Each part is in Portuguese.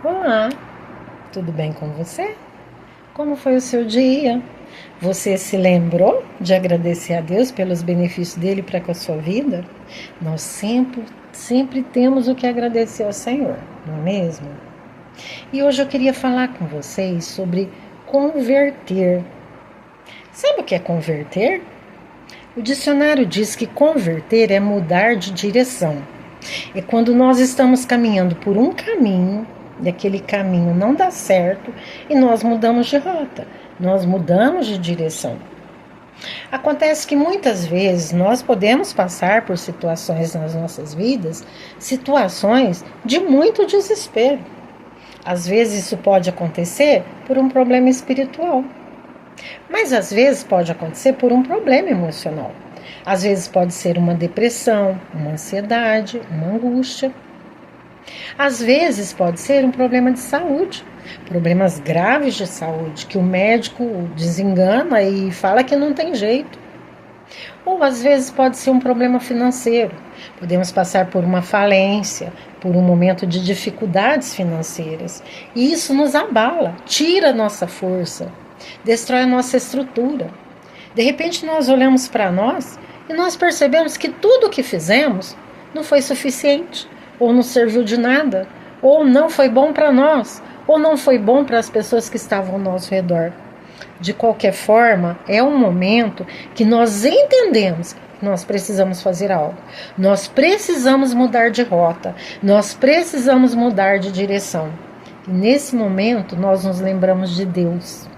Olá, tudo bem com você? Como foi o seu dia? Você se lembrou de agradecer a Deus pelos benefícios dele para com a sua vida? Nós sempre temos o que agradecer ao Senhor, não é mesmo? E hoje eu queria falar com vocês sobre converter. Sabe o que é converter? O dicionário diz que converter é mudar de direção. É quando nós estamos caminhando por um caminho e aquele caminho não dá certo e nós mudamos de rota, nós mudamos de direção. Acontece que muitas vezes nós podemos passar por situações nas nossas vidas, situações de muito desespero. Às vezes isso pode acontecer por um problema espiritual, mas às vezes pode acontecer por um problema emocional. Às vezes pode ser uma depressão, uma ansiedade, uma angústia. Às vezes pode ser um problema de saúde, problemas graves de saúde, que o médico desengana e fala que não tem jeito. Ou às vezes pode ser um problema financeiro. Podemos passar por uma falência, por um momento de dificuldades financeiras. E isso nos abala, tira a nossa força, destrói a nossa estrutura. De repente nós olhamos para nós e nós percebemos que tudo o que fizemos não foi suficiente, ou não serviu de nada, ou não foi bom para nós, ou não foi bom para as pessoas que estavam ao nosso redor. De qualquer forma, é um momento que nós entendemos que nós precisamos fazer algo. Nós precisamos mudar de rota, nós precisamos mudar de direção. E nesse momento nós nos lembramos de Deus.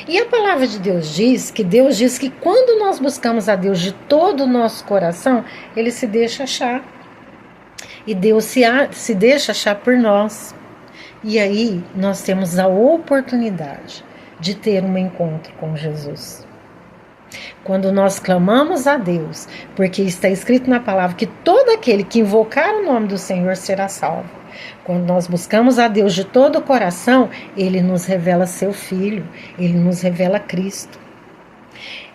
E a palavra de Deus diz que quando nós buscamos a Deus de todo o nosso coração, Ele se deixa achar. E Deus se deixa achar por nós. E aí nós temos a oportunidade de ter um encontro com Jesus. Quando nós clamamos a Deus, porque está escrito na palavra que todo aquele que invocar o nome do Senhor será salvo. Quando nós buscamos a Deus de todo o coração, Ele nos revela seu Filho, Ele nos revela Cristo.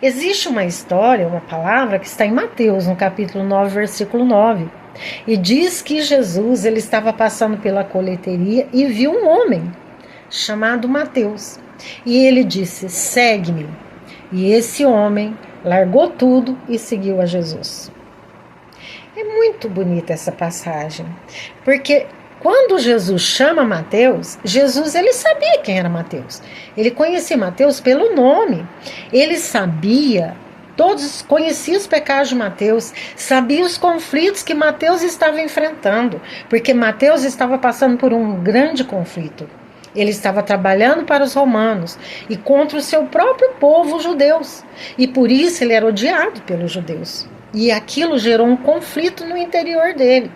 Existe uma história, uma palavra que está em Mateus, no capítulo 9, versículo 9. E diz que Jesus ele estava passando pela coleteria e viu um homem chamado Mateus. E ele disse, segue-me. E esse homem largou tudo e seguiu a Jesus. É muito bonita essa passagem, porque quando Jesus chama Mateus, Jesus ele sabia quem era Mateus. Ele conhecia Mateus pelo nome. Ele sabia, todos conheciam os pecados de Mateus, sabia os conflitos que Mateus estava enfrentando, porque Mateus estava passando por um grande conflito. Ele estava trabalhando para os romanos e contra o seu próprio povo, os judeus. E por isso ele era odiado pelos judeus. E aquilo gerou um conflito no interior dele.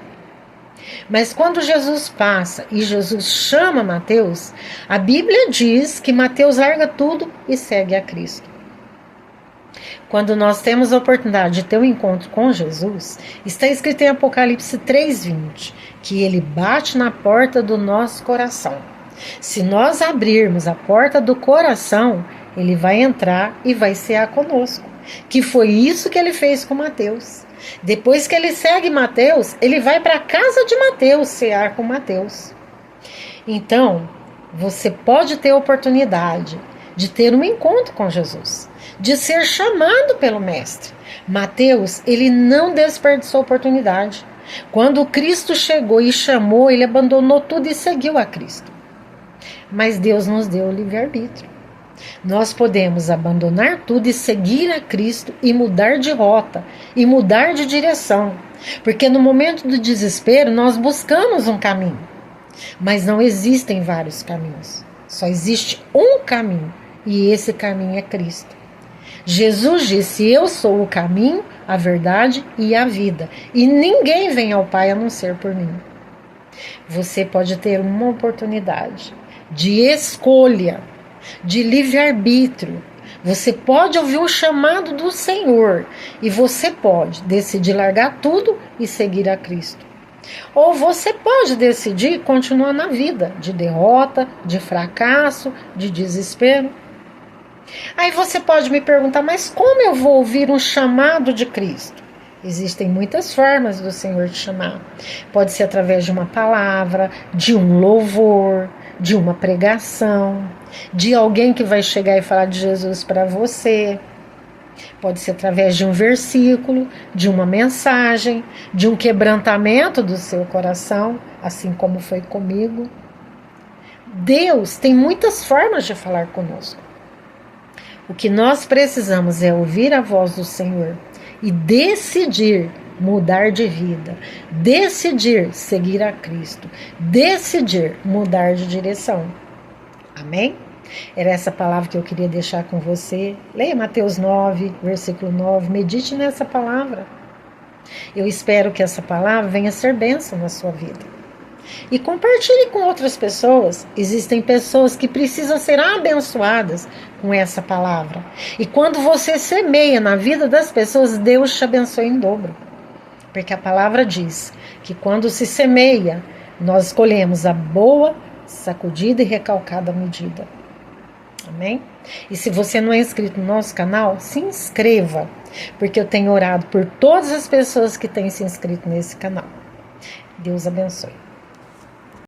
Mas quando Jesus passa e Jesus chama Mateus, a Bíblia diz que Mateus larga tudo e segue a Cristo. Quando nós temos a oportunidade de ter um encontro com Jesus, está escrito em Apocalipse 3:20, que ele bate na porta do nosso coração. Se nós abrirmos a porta do coração, ele vai entrar e vai cear conosco. Que foi isso que ele fez com Mateus. Depois que ele segue Mateus, ele vai para a casa de Mateus cear com Mateus. Então, você pode ter a oportunidade de ter um encontro com Jesus, de ser chamado pelo Mestre. Mateus, ele não desperdiçou a oportunidade. Quando Cristo chegou e chamou, ele abandonou tudo e seguiu a Cristo. Mas Deus nos deu o livre-arbítrio. Nós podemos abandonar tudo e seguir a Cristo e mudar de rota, e mudar de direção. Porque no momento do desespero nós buscamos um caminho. Mas não existem vários caminhos. Só existe um caminho, e esse caminho é Cristo. Jesus disse, eu sou o caminho, a verdade e a vida. E ninguém vem ao Pai a não ser por mim. Você pode ter uma oportunidade de escolha, de livre-arbítrio. Você pode ouvir o chamado do Senhor e você pode decidir largar tudo e seguir a Cristo. Ou você pode decidir continuar na vida de derrota, de fracasso, de desespero. Aí você pode me perguntar, mas como eu vou ouvir um chamado de Cristo? Existem muitas formas do Senhor te chamar. Pode ser através de uma palavra, de um louvor, de uma pregação, de alguém que vai chegar e falar de Jesus para você. Pode ser através de um versículo, de uma mensagem, de um quebrantamento do seu coração, assim como foi comigo. Deus tem muitas formas de falar conosco. O que nós precisamos é ouvir a voz do Senhor e decidir mudar de vida, decidir seguir a Cristo, decidir mudar de direção. Amém? Era essa palavra que eu queria deixar com você. Leia Mateus 9, versículo 9, medite nessa palavra. Eu espero que essa palavra venha ser bênção na sua vida. E compartilhe com outras pessoas. Existem pessoas que precisam ser abençoadas com essa palavra. E quando você semeia na vida das pessoas, Deus te abençoa em dobro. Porque a palavra diz que quando se semeia, nós escolhemos a boa, sacudida e recalcada medida. Amém? E se você não é inscrito no nosso canal, se inscreva. Porque eu tenho orado por todas as pessoas que têm se inscrito nesse canal. Deus abençoe.